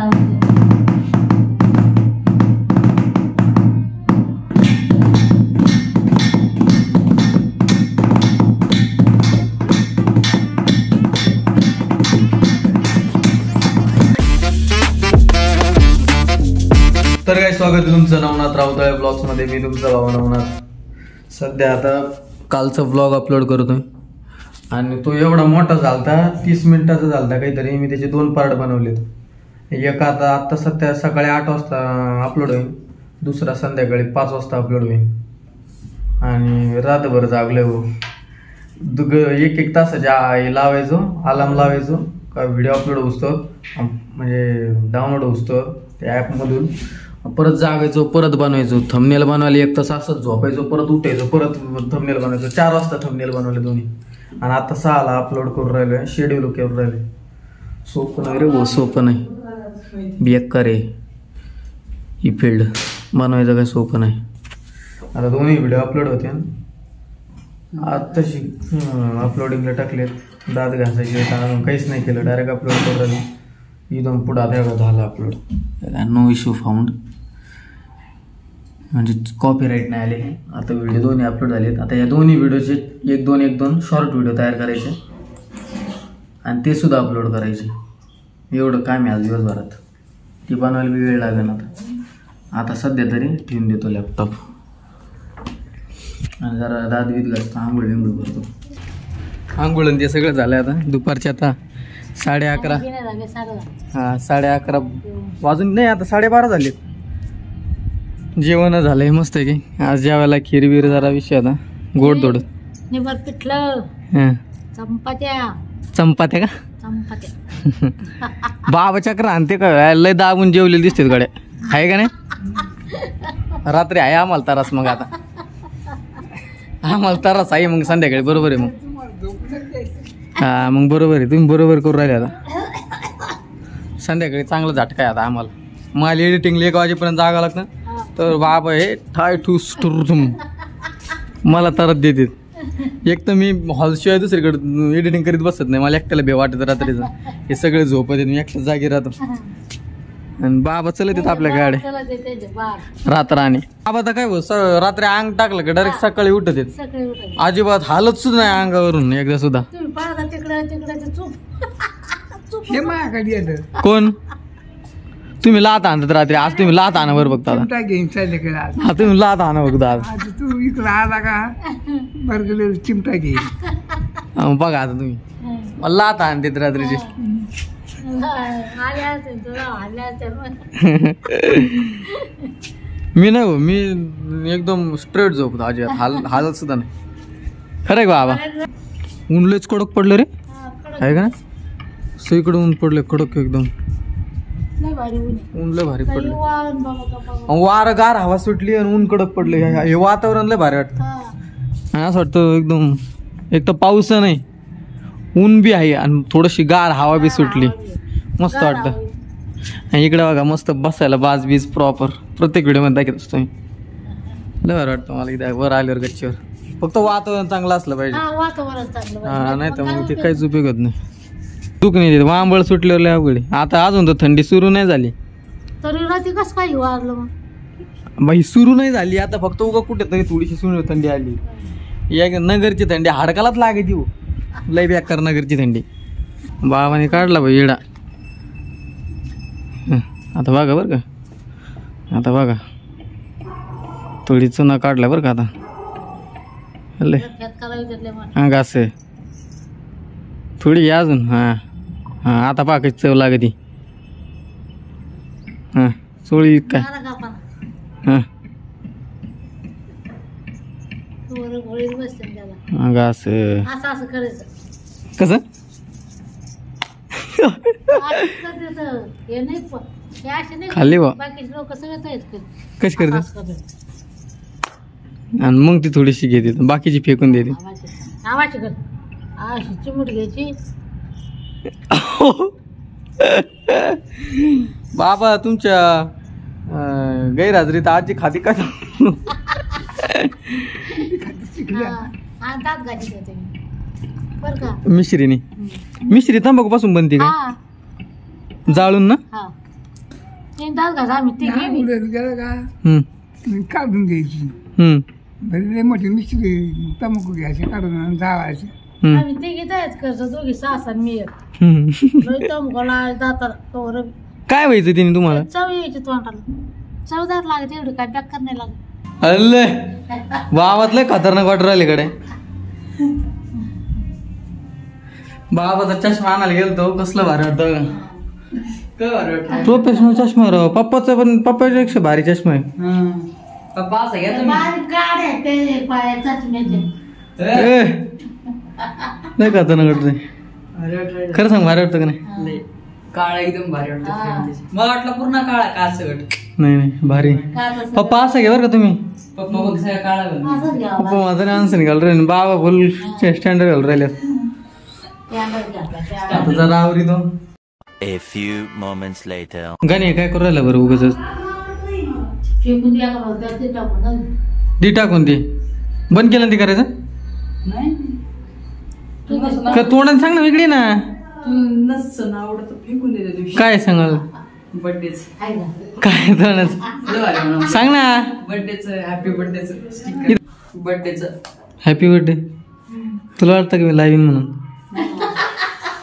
तर काय स्वागत आहे तुमचं नवनाथ राऊताळे ब्लॉग्स मध्ये. मी तुमचा भाऊ नवनाथ. सध्या आता कालचा ब्लॉग अपलोड करतोय आणि तो एवढा मोठा झालता, 30 मिनिटाचा झालता काहीतरी. मी त्याचे 2 पार्ट बनवलेत. एक आता सध्या सकाळी 8 वाजता अपलोड होईल, दुसरा संध्याकाळी 5 वाजता अपलोड होईल. आणि रात्रभर जागले हो, एक तासाच्या लावायचो, अलार्म लावायचो का व्हिडिओ अपलोड होतो, म्हणजे डाउनलोड होतो त्या ॲपमधून. परत जागायचो, परत बनवायचो. थंबनेल बनवायला 1 तास असंच झोपायचो, परत उठायचो, परत थंबनेल बनवायचो. 4 वाजता थंबनेल बनवले दोन्ही. आणि आता 6ला अपलोड करून राहिलोय, शेड्यूल करून राहिले. सोपं नाही रे भाऊ, सोपं नाही. बेकार आहे ही फील्ड, बनवायचं काय सोपं नाही. आता दोन्ही व्हिडिओ अपलोड होते, आत्ताशी अपलोडिंगला टाकलेत. दात घासायचे अजून काहीच नाही केलं, डायरेक्ट अपलोड करून राहिले. इथून पुढं आता झालं अपलोड. नो इश्यू फाउंड, म्हणजे कॉपीराईट नाही आले. आता व्हिडिओ दोन्ही अपलोड झालेत. आता या दोन्ही व्हिडिओचे 1-2 शॉर्ट व्हिडिओ तयार करायचे आणि ते सुद्धा अपलोड करायचे. एवढं काम आहे आज दिवसभरात. ती बनवायला बी वेळ लागेल. आता सध्या तरी ठेवून देतो लॅपटॉप आणि जरा दात बीत घासतो, आंघोळ विंघोळ करतो. आंघोळ ते सगळं झालं. आता दुपारचे आता 11:30. हां, 11:30 वाजून नाही, आता 12:30 झालेत. जेवण झालंय मस्त आहे की. आज जेवायला खीर बीर जरा विषय आता गोडधोड. पिठलं, चंपात्या. चंपात्या का? चंपात्या. बाबा चक्र आणते का? लय दाबून जेवलेले दिसते गड्या, आहे का नाही? रात्री आहे आम्हाला त्रास. मग आता आम्हाला त्रास आहे मग संध्याकाळी. बरोबर आहे मग. हा मग बरोबर आहे, तुम्ही बरोबर करू राहिले. आता संध्याकाळी चांगलं झटका आहे आता आम्हाला. मला एडिटिंगला 1 वाजेपर्यंत जागा लागतं, तर बाबा हे ठाय ठूस तुम मला तरच देते. एक तर मी हॉलशिवाय दुसरीकडे एडिटिंग करीत बसत नाही, मला एकट्याला भे वाटत रात्रीचं. हे सगळे झोपत मी एकट्या जागी राहतो आणि बाबा चलत येत आपल्या गाड्या रात्र. आणि बाबा तर काय रात्री अंग टाकलं का डायरेक्ट सकाळी उठत येत. अजिबात हालत सुद्धा नाही अंगावरून एकदा सुद्धा. कोण? तुम्ही लात आणतात रात्री. आज तुम्ही लात आणा बरं बघता. हा तुम्ही लात आणा बघता आज. तू इकडं आला का बरं चिमटा घे. बघा आता तुम्ही मला लात आणतात रात्रीची. मी नाही हो, मी एकदम स्ट्रेट झोपतो, अजिबात हालत सुद्धा नाही. खरं आहे बाबा. ऊन लयच कडक पडलं रे, आहे का? सगळीकडे ऊन पडले कडक एकदम. ऊन लय भारी पडलं, वारं गार हवा सुटली आणि ऊन कडक पडले. हे वातावरण लय भारी वाटतं. असं वाटतं एकदम. एक तर पाऊस नाही, ऊन बी आहे आणि थोडीशी गार हवा बी सुटली, मस्त वाटतं. आणि इकडे बघा मस्त बसायला बाज बीज प्रॉपर. प्रत्येक व्हिडिओमध्ये दाखवत असतो मी. लय भारी वाटतं मला इथे वर आल्यावर गच्चीवर. फक्त वातावरण चांगलं असलं पाहिजे. हा नाही तर मग ते काहीच उपयोग होत नाही. दुख नाही देत. वांबळ सुटल्यावर लय अवघड. आता अजून तर थंडी सुरू नाही झाली. बाई सुरू नाही झाली आता, फक्त उगा कुठे तरी थोडीशी थंडी आली. या नगरची थंडी हाडकालाच लागायची हो, लय बेकार नगरची थंडी. बाबाने काढला बाई येडा. आता बघा बरं का, आता बघा थोडी चुना काढला बरं का आता. हा घास थोडी अजून. हां हां आता पहा कशी चव लागते. हां चोळी काय. हां घास कसं खाल्ली बा कशी करते. आणि मग ती थोडीशी घेते, बाकीची फेकून देते. चिमूट घ्यायची. बाबा तुमच्या गैरहजेरीत आजी खाती का? मिश्रीने. मिश्री तंबाखू पासून बनते का? जाळून ना. दात घासा आम्ही ते लहान मुलं गेलं का हम्म, काढून घ्यायची हम्म, बरे मोठे मिस्त्री तंबाखू घ्यायचे काढून जावायचे हम्म, आम्ही ते घेतायच करतो दोघी सासा आणि मी एक. हम्म. लय तंबाखूला दाताला कवर काय व्हायचं तिने तुम्हाला? चव यायची तोंडाला चवदार लागते एवढी काय बेकार नाही लागत. अल्ले बाबात लय खतरनाक वाटू राहिले कडे. बाबाचा चष्मा आणायला गेलतो कसलं भारी वाटतं. काय भारी वाटलं? प्रोफेशनल चष्मा राव. पप्पाचा पण पप्पापेक्षा भारी चष्मा आहे. पप्पा असं घ्या तुम्ही. बारीक काढ आहे ते पायाचा चष्म्याचे. ए, लय खतरनाक वाटतंय. भारी वाटलं. खरं सांग भारी वाटतं का नाही? लय. काळा एकदम भारी वाटतं हा. frame त्याची. मला वाटलं पूर्ण काळा का सगळं. नाही नाही भारी. काढलं सगळं. पप्पा असं घे बरं का तुम्ही. पप्पा बघ सगळं काळा घालून. असंच घ्यावं पप्पा माझं नाही आन्सर घाल राहिले. बाबा फुल स्टँडर्ड घालून राहिले. कॅमेरा घातला, आता जरा आवरी तो A few moments later. गाणी काय करू राहिला बरं उगाच. फेकून द्या का बघ, त्यात ते टाकून जाऊ. ती टाकून ती बंद केलं ना ती करायचं. नाही तू कसं का तोंडाने सांग ना वेगळी ना. तू नसतं आवडत फेकून दे त्या दिवशी. काय सांगाल बर्थडेच आहे का? काय तोंडाचं सांग ना. बर्थडेच हॅपी बर्थडेचं स्टिकर. बर्थडेचं हॅपी बर्थडे. तुला वाटतं की मी लाईन म्हणून.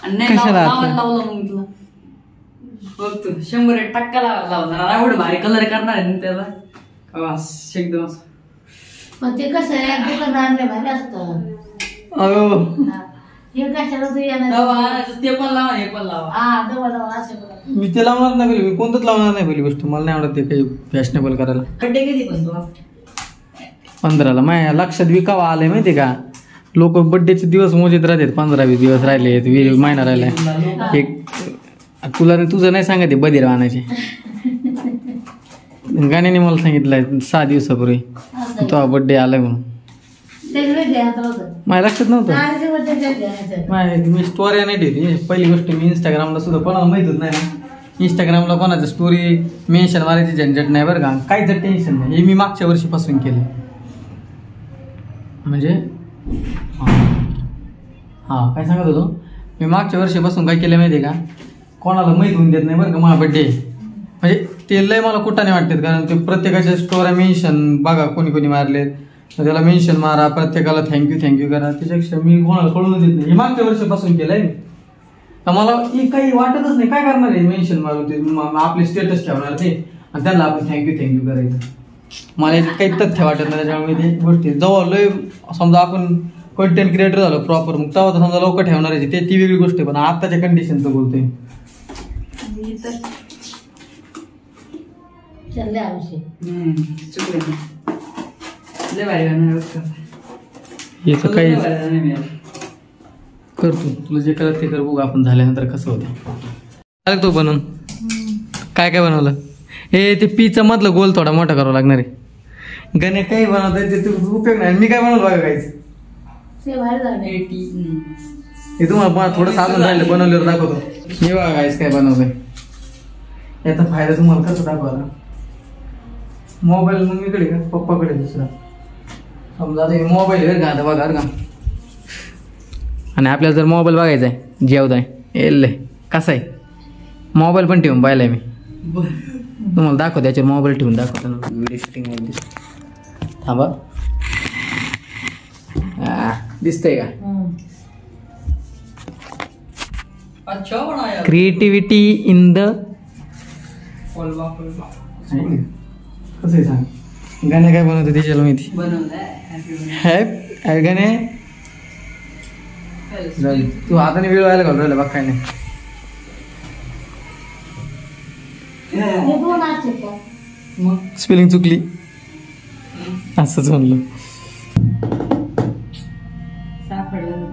नाही कशाला लावायला आता? लावलं मग तुला बघ तू 100% लावणार एवढं भारी कलर करणार आहे ना त्याला एकदम असं. पण ते कसं आहे दुकान आणले भारी असतं. अयो हा. हे कशाला तू येणार? लावा, ते पण लावा हे पण लावा. हा दवा दवा असं करा. मी ते लावणार नाही पहिली. मी कोणतंच लावणार नाही पहिली गोष्ट. मला नाही आवडत ते काही फॅशनेबल करायला. बर्थडे कधी पण तू 15ला माझ्या लक्षात विकावा आलंय माहिती का. लोक बर्थडेचे दिवस मोजित राहतात. 15-20 दिवस राहिले महिना राहिलाय. एक तुला तुझं नाही सांगते बधीर आणायचे. गाण्याने मला सांगितलंय 6 दिवसापूर्वी तो बर्थडे आलाय म्हणून. सगळे द्यायचं होतं. माझ्या लक्षात नव्हतं. आणि ते बड्डे द्यायचं. मी स्टोरी नाही ठेवली. पहिली गोष्ट मी इंस्टाग्रामला सुद्धा कोणाला माहितच नाही ना. इंस्टाग्रामला कोणाचं स्टोरी मेन्शन मारायची झंझट नाही बरं का. काहीच टेन्शन नाही. हे मी मागच्या वर्षीपासून केलं. म्हणजे हां काय सांगत होतो मी मागच्या वर्षीपासून काय केलं माहिती आहे का. कोणाला माहीत होऊन देत नाही बरं का माझा बड्डे. म्हणजे ते लय मला कुठाने वाटतात. कारण ते प्रत्येकाच्या स्टोऱ्या मेन्शन बघा कोणी कोणी मारले त्याला मेन्शन मारा. प्रत्येकाला थँक्यू करा. त्याच्यापेक्षा मी कोणाला कळून देत नाही. हे मागच्या वर्षीपासून केलंय. तर मला काही वाटतच नाही. काय करणार आहे मेन्शन मारून ते आपले स्टेटस ठेवणार ते आणि त्यांना आपण थँक्यू करायचं. मला याच्यात काही तथ्य वाटत नाही. त्याच्यामुळे ते गोष्टी जवळ लय समजा आपण कंटेंट क्रिएटर झालो प्रॉपर मग तेव्हा तर समजा लवकर ठेवणार आहे ती वेगळी गोष्ट आहे. पण आताच्या कंडिशनचं बोलतोय. चालले आयुष्य. चुकले लय भारी गाणं याचं काही आहे. करतो तुला जे करत ते कर. बघू आपण झाल्यानंतर कसं होतं. चालेल तो बनवून. काय काय बनवलं हे ते पीचं मधलं गोल थोडा मोठा करावा लागणार आहे. गणे काही बनवतंय ते उपयोग नाही. मी काय बनवलं बघा काहीच. ते बाहेर झाले. हे तुम्हाला थोडं साधन राहिलं बनवल्यावर दाखवतो. हे बघा काहीच काय बनवलंय. याचा फायदा तुम्हाला कसं दाखवा. मोबाईल मग इकडे का पप्पाकडे दुसरा समजा आता मोबाईल आहे का बघा का. आणि आपल्याला जर मोबाईल बघायचा आहे जेवताय येल्ले कसा आहे मोबाईल पण ठेवून पाहिलाय मी. तुम्हाला दाखव त्याच्यावर मोबाईल ठेवून दाखवतो ना व्हिडिओ शूटिंगमध्ये. थांबा दिसतंय का. अच्छा बनाया क्रिएटिव्हिटी इन द कसं आहे सांग. गाणे काय बनवतो त्याच्याला माहिती. हॅप गाणे तू हाताने वेळ व्हायला घालून राहिला बघ काय नाही. हे दोन आहेत का? मग स्पेलिंग चुकली असंच म्हणलं. सापडलं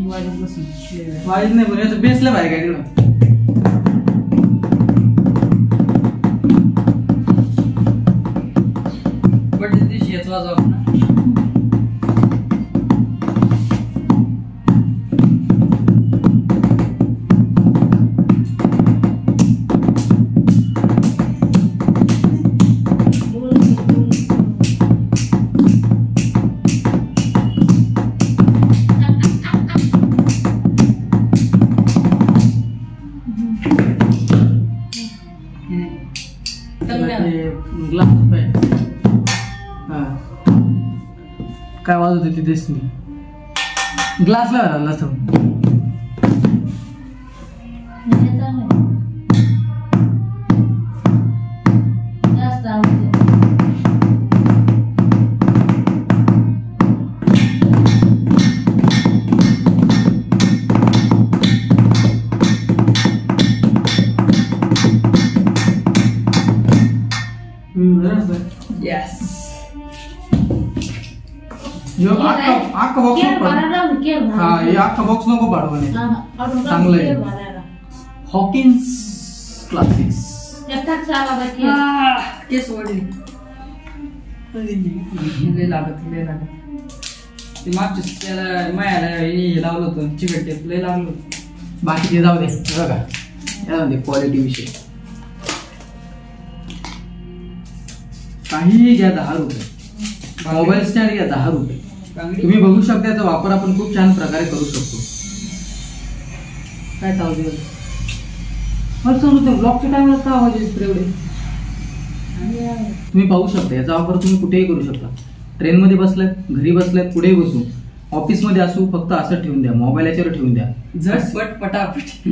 वाजत बसून वाईट नाही पण याचं बेसला बाहेर काय तिकडं. बर्थडे दिवशी याच वाजवा ना. ग्लास हा काय वाजत होती तेच नाही ग्लास लावायला असं जास्त आवडते येस अख्खा बॉक्स हा हे अख्खा बॉक्स नको पाडू म्हणे चांगलं आहे हॉकिन्स क्लासिक्स केस वडली लय लागत ते मागच्या त्याला मायाला हे लावलं होतं चिकट टेप लय लागलं होतं बाकीचे जाऊ दे बघा यामध्ये क्वालिटी विषय काहीही घ्या 10 रुपये मोबाईल स्टँड घ्या 10 रुपये तुम्ही बघू शकता याचा वापर आपण खूप छान प्रकारे करू शकतो काय चालू मला समजतं ब्लॉकच्या टाइमला का आवाज येतो एवढे तुम्ही पाहू शकता याचा वापर तुम्ही कुठेही करू शकता ट्रेनमध्ये बसलात घरी बसलात कुठेही बसू ऑफिसमध्ये असू फक्त असं ठेवून द्या मोबाईल याच्यावर ठेवून द्या झटपट पटापट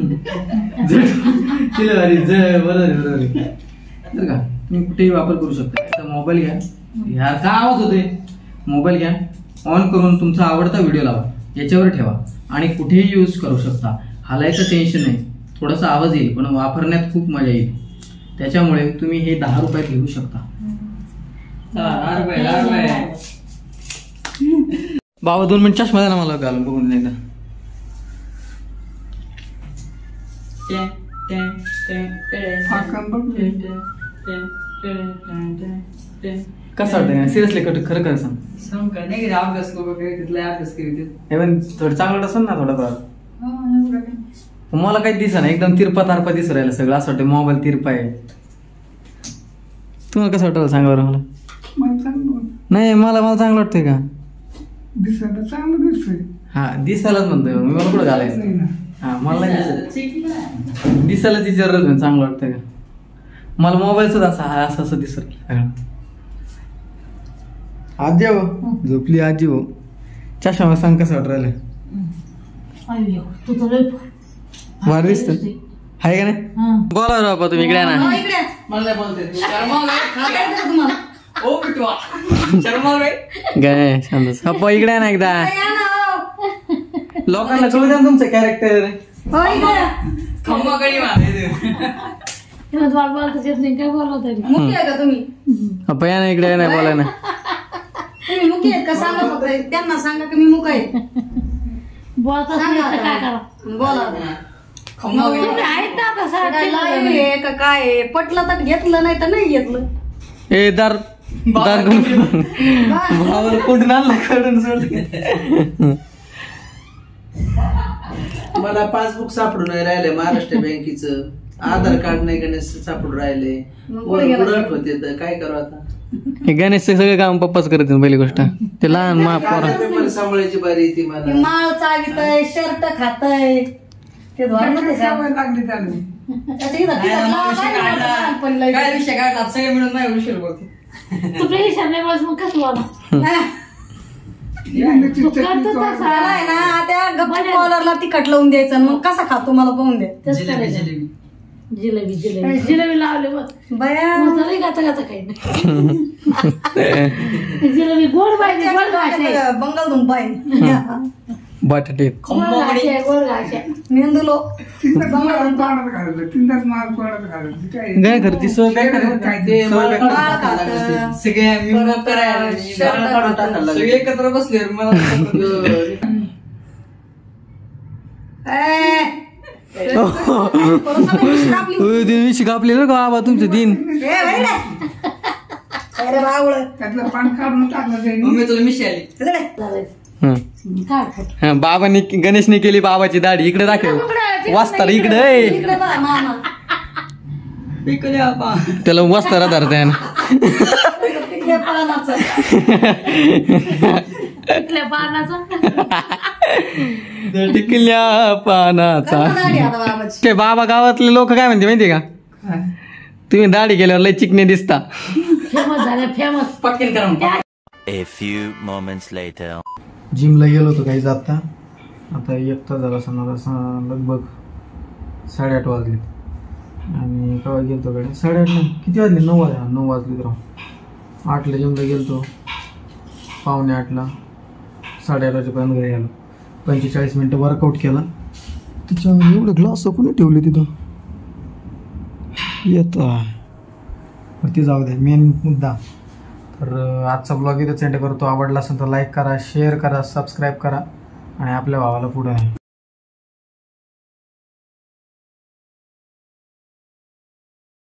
बरोबर का तुम्ही कुठेही वापर करू शकता याचा मोबाईल घ्या यार काय आवाज होते मोबाईल घ्या ऑन करून तुमचा आवडता व्हिडिओ लावा याच्यावर ठेवा आणि कुठेही यूज करू शकता हालायचं टेन्शन नाही थोडासा आवाज येईल पण वापरण्यात खूप मजा येईल त्याच्यामुळे तुम्ही हे 10 रुपयात घेऊ शकता बाबा 2 मिनिट चष्मा द्या ना मला घालून बघून एकदा कसं वाटतं सिरियसली खरं खरं सांग नाही अभ्यास तिथला अभ्यास करीत थोडं चांगलं असेल ना थोडंफार मला काही दिसा ना एकदम तिरपा तारपा दिसू राहिलं सगळं असं वाटतं मोबाईल तिरपा आहे तुम्हाला कसं वाटलं सांगा बरं मला नाही मला चांगलं वाटतंय का दिसायला चांगलं दिसतंय हा दिसायलाच म्हणतोय मी मला कुठं घालायचं हा मला दिसायला ती जरूर चांगलं वाटतंय का मला मोबाईल सुद्धा असं दिसत आजी हो झोपली आजी हो चष्मा सांग कसं वाटत राहिलं बरं दिसत आहे का नाही बोला बाबा तुम्ही इकडे ना मला बोलते ओ बिटवा शर्मा रे काय शांत पप्पा इकडे ना एकदा लोकांना कळू द्या तुमचं कॅरेक्टर खम्मा कडी मारते काय बोलवत तुम्ही पप्पा या ना इकडे नाही बोला ना तुम्ही मुकी आहेत का सांगा फक्त त्यांना सांगा की मी मुक आहे बोलता काय करा बोला काय पटलं तर घेतलं नाही तर नाही घेतलं ए दार भावाला कुठून आणला कडून सोड मला पासबुक सापडून नाही राहिले महाराष्ट्र बँकेचं आधार कार्ड नाही गणेश सापडून राहिले उलट होते तर काय करू आता हे गणेशचं सगळं काम पप्पाच करत पहिली गोष्ट ते लहान पेपर सांभाळायची बारी येते मला माळ चावितय शर्ट खातय ते लागली त्याला काय विषय काढला सगळे मिळून नाही उशीर बोलते तुझ्या हिशाने मग कसं बोला ना त्या गप्पा कॉलरला तिखट लावून द्यायचं मग कसा खातो मला पाहून द्या जिलेबी जिलेबी जिलेबी लावले मग बया गाचा गाचा काही नाही जिलेबी गोड पाहिजे गोड घासे बंगाल धुंप आहे बटाटे गोड घासे मेंदुलो काय करते सगळ्या सगळे एकत्र बसले मला विषय कापले ना का बाबा तुमचं दिन त्यातलं पान काढून टाकलं मम्मी तुला मिशी आली बाबांनी गणेशने केली बाबाची दाढी इकडे दाखव वाचता इकडे त्याला वाचतारा धरताय टिकल्या पानाचा ते बाबा गावातले लोक काय म्हणते माहितीये का तुम्ही दाढी केल्यावर लय चिकने दिसता. फेमस झाल्या फेमस. पटकन करा. A few moments later. जिमला गेलो होतो काही जाता. आता 1 तास झाला असणार, लगभग 8:30 वाजले. आणि केव्हा गेलतो कडे 8:30 नाही, किती वाजले? 9 वाजले. 9 वाजले तर 8ला जिमला गेलतो, 7:45ला 8:30 वाजेपर्यंत घरी आलो. 45 मिनटं वर्कआउट केला. त्याच्यावर एवढं ग्लास कोणी ठेवले तिथं येतं. ते जाऊ द्या, मेन मुद्दा. तर आजचा ब्लॉग इथं सेंड करतो. आवडला असेल तर लाईक करा, शेअर करा, सबस्क्राईब करा आणि आपल्या भावाला पुढे